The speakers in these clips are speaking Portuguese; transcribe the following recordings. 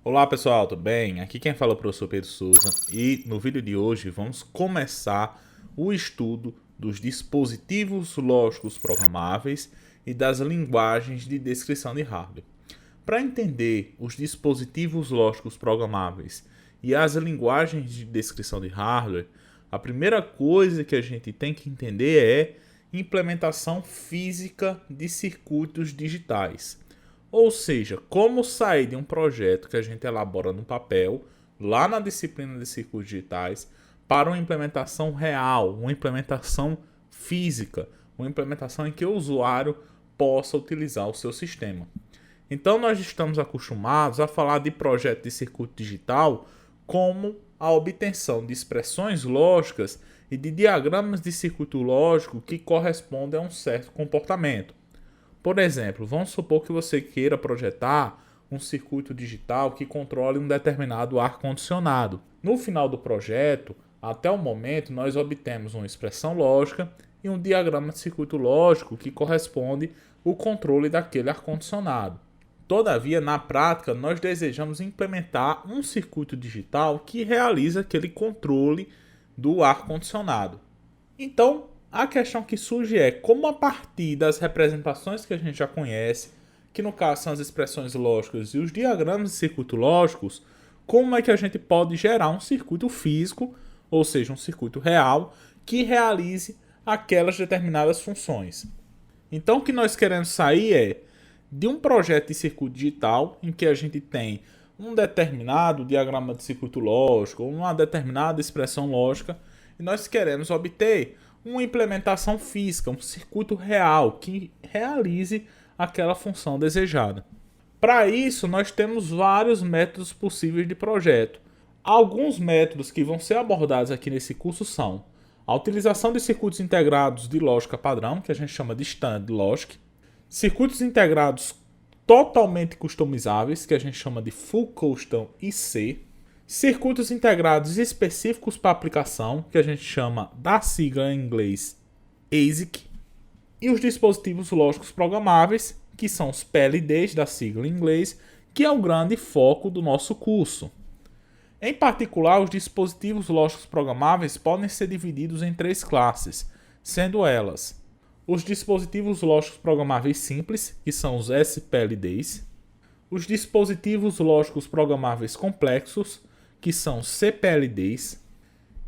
Olá pessoal, tudo bem? Aqui quem fala é o professor Pedro Souza e no vídeo de hoje vamos começar o estudo dos dispositivos lógicos programáveis e das linguagens de descrição de hardware. Para entender os dispositivos lógicos programáveis e as linguagens de descrição de hardware, a primeira coisa que a gente tem que entender é implementação física de circuitos digitais. Ou seja, como sair de um projeto que a gente elabora no papel, lá na disciplina de circuitos digitais, para uma implementação real, uma implementação física, uma implementação em que o usuário possa utilizar o seu sistema. Então nós estamos acostumados a falar de projeto de circuito digital como a obtenção de expressões lógicas e de diagramas de circuito lógico que correspondem a um certo comportamento. Por exemplo, vamos supor que você queira projetar um circuito digital que controle um determinado ar-condicionado. No final do projeto, até o momento, nós obtemos uma expressão lógica e um diagrama de circuito lógico que corresponde ao controle daquele ar-condicionado. Todavia, na prática, nós desejamos implementar um circuito digital que realiza aquele controle do ar-condicionado. Então, a questão que surge é como a partir das representações que a gente já conhece, que no caso são as expressões lógicas e os diagramas de circuito lógicos, como é que a gente pode gerar um circuito físico, ou seja, um circuito real, que realize aquelas determinadas funções. Então, o que nós queremos sair é de um projeto de circuito digital em que a gente tem um determinado diagrama de circuito lógico, uma determinada expressão lógica, e nós queremos obter uma implementação física, um circuito real que realize aquela função desejada. Para isso, nós temos vários métodos possíveis de projeto. Alguns métodos que vão ser abordados aqui nesse curso são a utilização de circuitos integrados de lógica padrão, que a gente chama de Standard Logic, circuitos integrados totalmente customizáveis, que a gente chama de Full Custom IC, circuitos integrados específicos para aplicação, que a gente chama da sigla em inglês ASIC, e os dispositivos lógicos programáveis, que são os PLDs da sigla em inglês, que é o grande foco do nosso curso. Em particular, os dispositivos lógicos programáveis podem ser divididos em três classes, sendo elas os dispositivos lógicos programáveis simples, que são os SPLDs, os dispositivos lógicos programáveis complexos, que são CPLDs,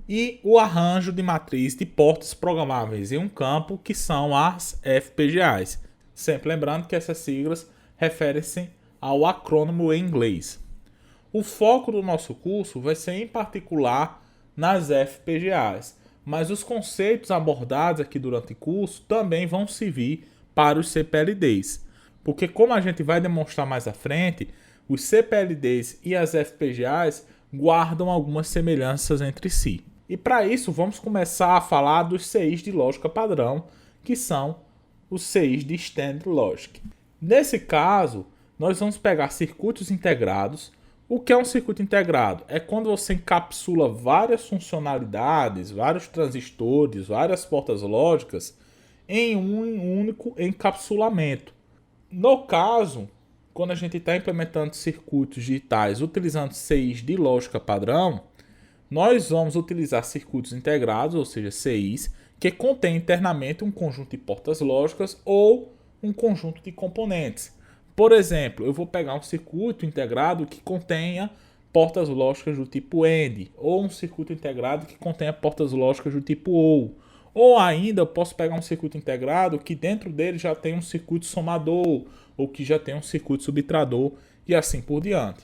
e o arranjo de matriz de portas programáveis em um campo, que são as FPGAs. Sempre lembrando que essas siglas referem-se ao acrônimo em inglês. O foco do nosso curso vai ser em particular nas FPGAs, mas os conceitos abordados aqui durante o curso também vão servir para os CPLDs. Porque como a gente vai demonstrar mais à frente, os CPLDs e as FPGAs guardam algumas semelhanças entre si. E para isso vamos começar a falar dos CIs de lógica padrão, que são os CIs de Standard Logic. Nesse caso, nós vamos pegar circuitos integrados. O que é um circuito integrado? É quando você encapsula várias funcionalidades, vários transistores, várias portas lógicas em um único encapsulamento. No caso, quando a gente está implementando circuitos digitais utilizando CIs de lógica padrão, nós vamos utilizar circuitos integrados, ou seja, CIs, que contêm internamente um conjunto de portas lógicas ou um conjunto de componentes. Por exemplo, eu vou pegar um circuito integrado que contenha portas lógicas do tipo AND, ou um circuito integrado que contenha portas lógicas do tipo OR. Ou ainda eu posso pegar um circuito integrado que dentro dele já tem um circuito somador, ou que já tem um circuito subtrador, e assim por diante.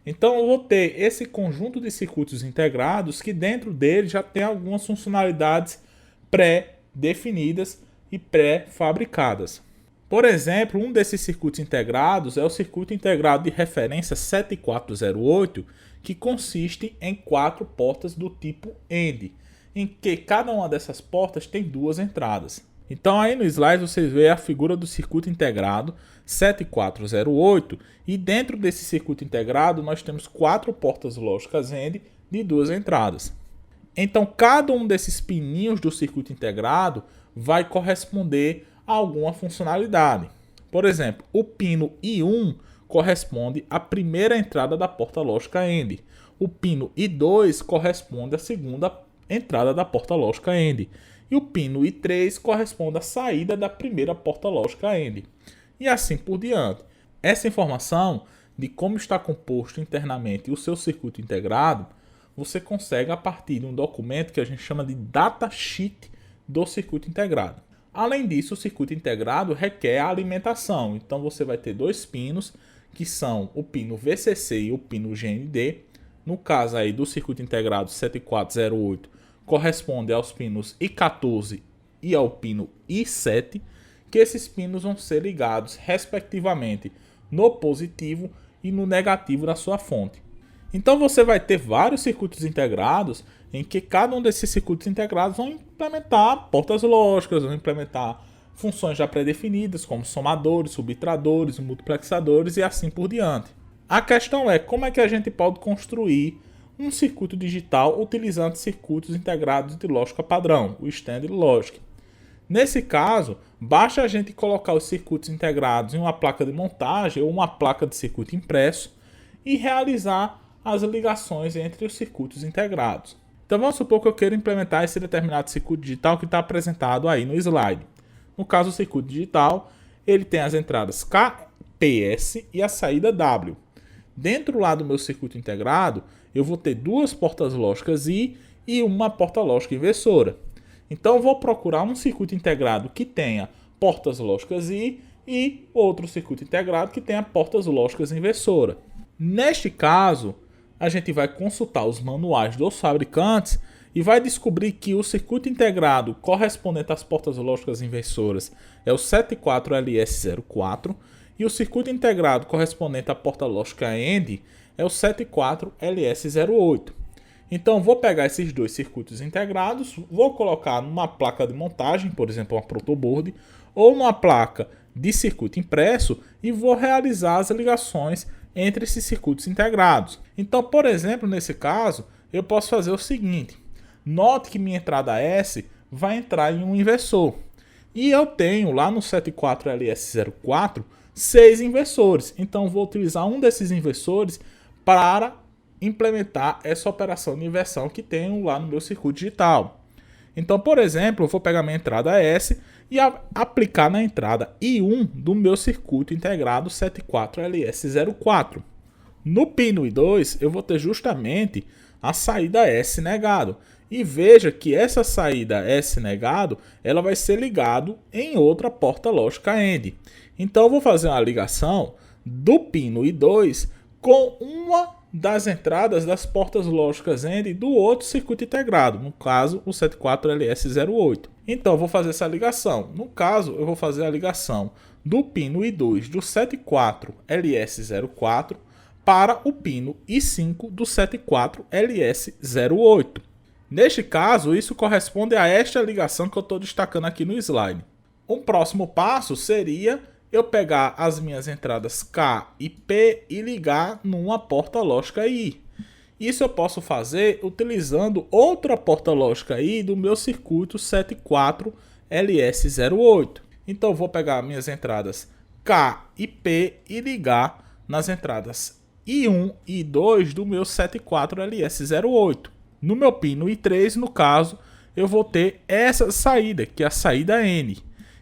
Então eu vou ter esse conjunto de circuitos integrados que dentro dele já tem algumas funcionalidades pré-definidas e pré-fabricadas. Por exemplo, um desses circuitos integrados é o circuito integrado de referência 7408, que consiste em 4 portas do tipo AND, em que cada uma dessas portas tem 2 entradas. Então aí no slide vocês veem a figura do circuito integrado 7408 e dentro desse circuito integrado nós temos 4 portas lógicas AND de 2 entradas. Então cada um desses pininhos do circuito integrado vai corresponder a alguma funcionalidade. Por exemplo, o pino I1 corresponde à primeira entrada da porta lógica AND. O pino I2 corresponde à segunda entrada da porta lógica AND. E o pino I3 corresponde à saída da primeira porta lógica AND. E assim por diante. Essa informação de como está composto internamente o seu circuito integrado, você consegue a partir de um documento que a gente chama de datasheet do circuito integrado. Além disso, o circuito integrado requer a alimentação. Então você vai ter dois pinos, que são o pino VCC e o pino GND. No caso aí do circuito integrado 7408, corresponde aos pinos I14 e ao pino I7, que esses pinos vão ser ligados respectivamente no positivo e no negativo da sua fonte. Então você vai ter vários circuitos integrados em que cada um desses circuitos integrados vão implementar portas lógicas, vão implementar funções já pré-definidas como somadores, subtradores, multiplexadores e assim por diante. A questão é como é que a gente pode construir um circuito digital utilizando circuitos integrados de lógica padrão, o Standard Logic. Nesse caso, basta a gente colocar os circuitos integrados em uma placa de montagem ou uma placa de circuito impresso e realizar as ligações entre os circuitos integrados. Então vamos supor que eu queira implementar esse determinado circuito digital que está apresentado aí no slide. No caso, o circuito digital, ele tem as entradas K, PS e a saída W. Dentro lá do meu circuito integrado, eu vou ter duas portas lógicas I e uma porta lógica inversora. Então eu vou procurar um circuito integrado que tenha portas lógicas I e outro circuito integrado que tenha portas lógicas inversora. Neste caso, a gente vai consultar os manuais dos fabricantes e vai descobrir que o circuito integrado correspondente às portas lógicas inversoras é o 74LS04 e o circuito integrado correspondente à porta lógica AND é o 74LS08. Então vou pegar esses dois circuitos integrados, vou colocar numa placa de montagem, por exemplo, uma protoboard, ou numa placa de circuito impresso e vou realizar as ligações entre esses circuitos integrados. Então, por exemplo, nesse caso, eu posso fazer o seguinte. Note que minha entrada S vai entrar em um inversor. E eu tenho lá no 74LS04 6 inversores. Então, vou utilizar um desses inversores para implementar essa operação de inversão que tenho lá no meu circuito digital. Então, por exemplo, eu vou pegar minha entrada S e aplicar na entrada I1 do meu circuito integrado 74LS04. No pino I2, eu vou ter justamente a saída S negado. E veja que essa saída S negado, ela vai ser ligado em outra porta lógica AND. Então, eu vou fazer uma ligação do pino I2 com uma das entradas das portas lógicas AND do outro circuito integrado, no caso o 74LS08. Então eu vou fazer essa ligação. No caso, eu vou fazer a ligação do pino I2 do 74LS04 para o pino I5 do 74LS08. Neste caso, isso corresponde a esta ligação que eu estou destacando aqui no slide. Um próximo passo seria eu pegar as minhas entradas K e P e ligar numa porta lógica I. Isso eu posso fazer utilizando outra porta lógica I do meu circuito 74LS08. Então eu vou pegar minhas entradas K e P e ligar nas entradas I1 e I2 do meu 74LS08. No meu pino I3, no caso, eu vou ter essa saída, que é a saída N.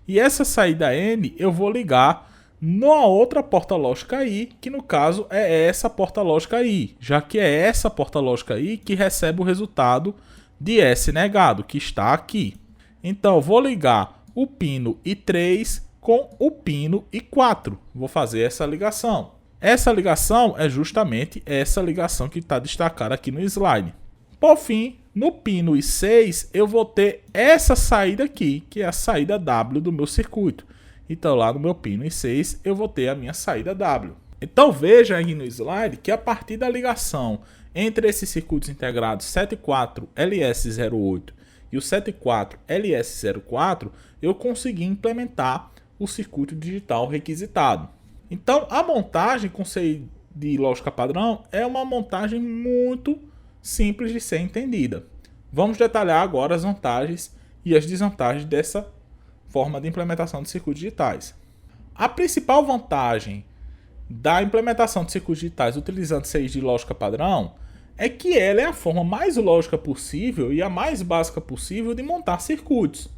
E essa saída N eu vou ligar na outra porta lógica I, que no caso é essa porta lógica I, já que é essa porta lógica I que recebe o resultado de S negado, que está aqui. Então eu vou ligar o pino I3 com o pino I4. Vou fazer essa ligação. Essa ligação é justamente essa ligação que está destacada aqui no slide. Por fim, no pino I6, eu vou ter essa saída aqui, que é a saída W do meu circuito. Então, lá no meu pino I6, eu vou ter a minha saída W. Então, veja aí no slide que a partir da ligação entre esses circuitos integrados 74LS08 e o 74LS04, eu consegui implementar o circuito digital requisitado. Então, a montagem com CI de lógica padrão é uma montagem muito simples de ser entendida. Vamos detalhar agora as vantagens e as desvantagens dessa forma de implementação de circuitos digitais. A principal vantagem da implementação de circuitos digitais utilizando CIs de lógica padrão é que ela é a forma mais lógica possível e a mais básica possível de montar circuitos.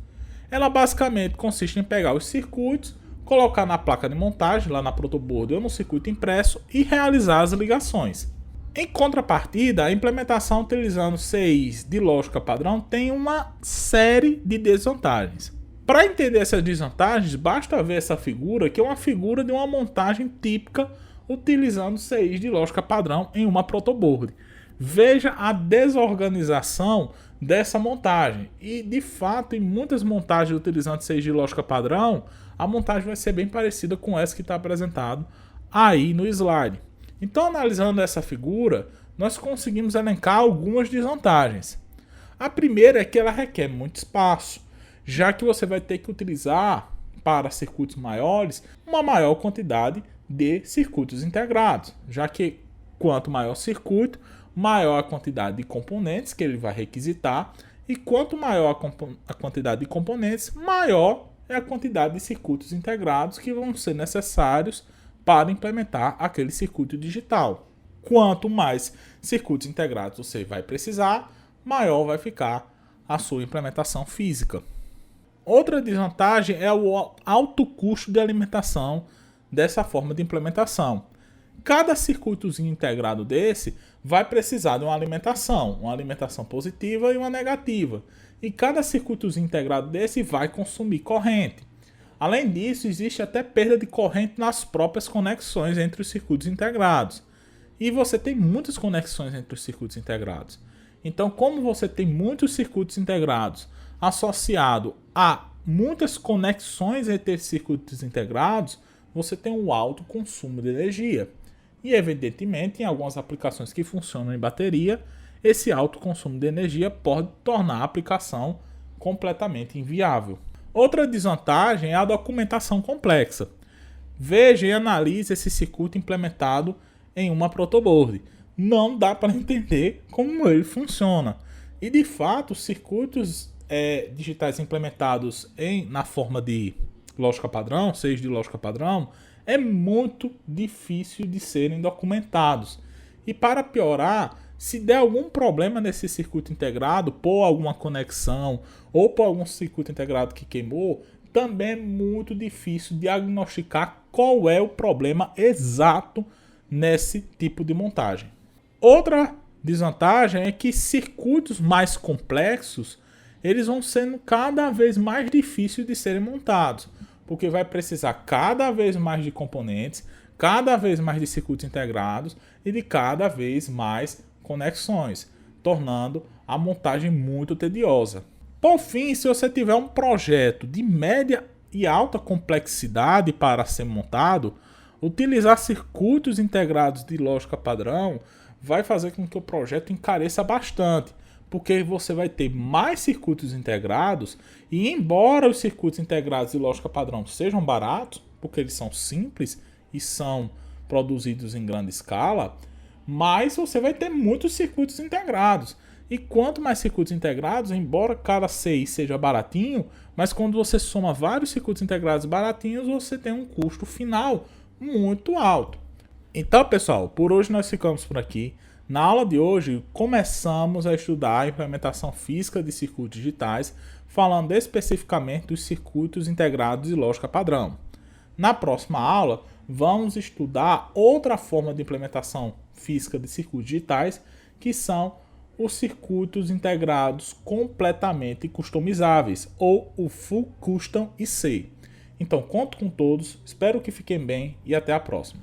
Ela basicamente consiste em pegar os circuitos, colocar na placa de montagem, lá na protoboard ou no circuito impresso e realizar as ligações. Em contrapartida, a implementação utilizando CIs de lógica padrão tem uma série de desvantagens. Para entender essas desvantagens, basta ver essa figura, que é uma figura de uma montagem típica utilizando CIs de lógica padrão em uma protoboard. Veja a desorganização dessa montagem. E, de fato, em muitas montagens utilizando CIs de lógica padrão, a montagem vai ser bem parecida com essa que está apresentado aí no slide. Então, analisando essa figura, nós conseguimos elencar algumas desvantagens. A primeira é que ela requer muito espaço, já que você vai ter que utilizar, para circuitos maiores, uma maior quantidade de circuitos integrados, já que quanto maior o circuito, maior a quantidade de componentes que ele vai requisitar, e quanto maior a quantidade de componentes, maior é a quantidade de circuitos integrados que vão ser necessários para implementar aquele circuito digital. Quanto mais circuitos integrados você vai precisar, maior vai ficar a sua implementação física. Outra desvantagem é o alto custo de alimentação dessa forma de implementação. Cada circuitozinho integrado desse vai precisar de uma alimentação positiva e uma negativa. E cada circuitozinho integrado desse vai consumir corrente. Além disso, existe até perda de corrente nas próprias conexões entre os circuitos integrados. E você tem muitas conexões entre os circuitos integrados. Então, como você tem muitos circuitos integrados associado a muitas conexões entre esses circuitos integrados, você tem um alto consumo de energia. E, evidentemente, em algumas aplicações que funcionam em bateria, esse alto consumo de energia pode tornar a aplicação completamente inviável. Outra desvantagem é a documentação complexa. Veja e analise esse circuito implementado em uma protoboard. Não dá para entender como ele funciona. E, de fato, os circuitos digitais implementados na forma de lógica padrão, CIs de lógica padrão, é muito difícil de serem documentados. E para piorar, se der algum problema nesse circuito integrado, por alguma conexão ou por algum circuito integrado que queimou, também é muito difícil diagnosticar qual é o problema exato nesse tipo de montagem. Outra desvantagem é que circuitos mais complexos, eles vão sendo cada vez mais difíceis de serem montados, porque vai precisar cada vez mais de componentes, cada vez mais de circuitos integrados e de cada vez mais conexões, tornando a montagem muito tediosa. Por fim, se você tiver um projeto de média e alta complexidade para ser montado, utilizar circuitos integrados de lógica padrão vai fazer com que o projeto encareça bastante, porque você vai ter mais circuitos integrados e, embora os circuitos integrados de lógica padrão sejam baratos, porque eles são simples e são produzidos em grande escala, mas você vai ter muitos circuitos integrados. E quanto mais circuitos integrados, embora cada CI seja baratinho, mas quando você soma vários circuitos integrados baratinhos, você tem um custo final muito alto. Então, pessoal, por hoje nós ficamos por aqui. Na aula de hoje, começamos a estudar a implementação física de circuitos digitais, falando especificamente dos circuitos integrados de lógica padrão. Na próxima aula, vamos estudar outra forma de implementação física de circuitos digitais, que são os circuitos integrados completamente customizáveis, ou o Full Custom IC. Então, conto com todos, espero que fiquem bem e até a próxima.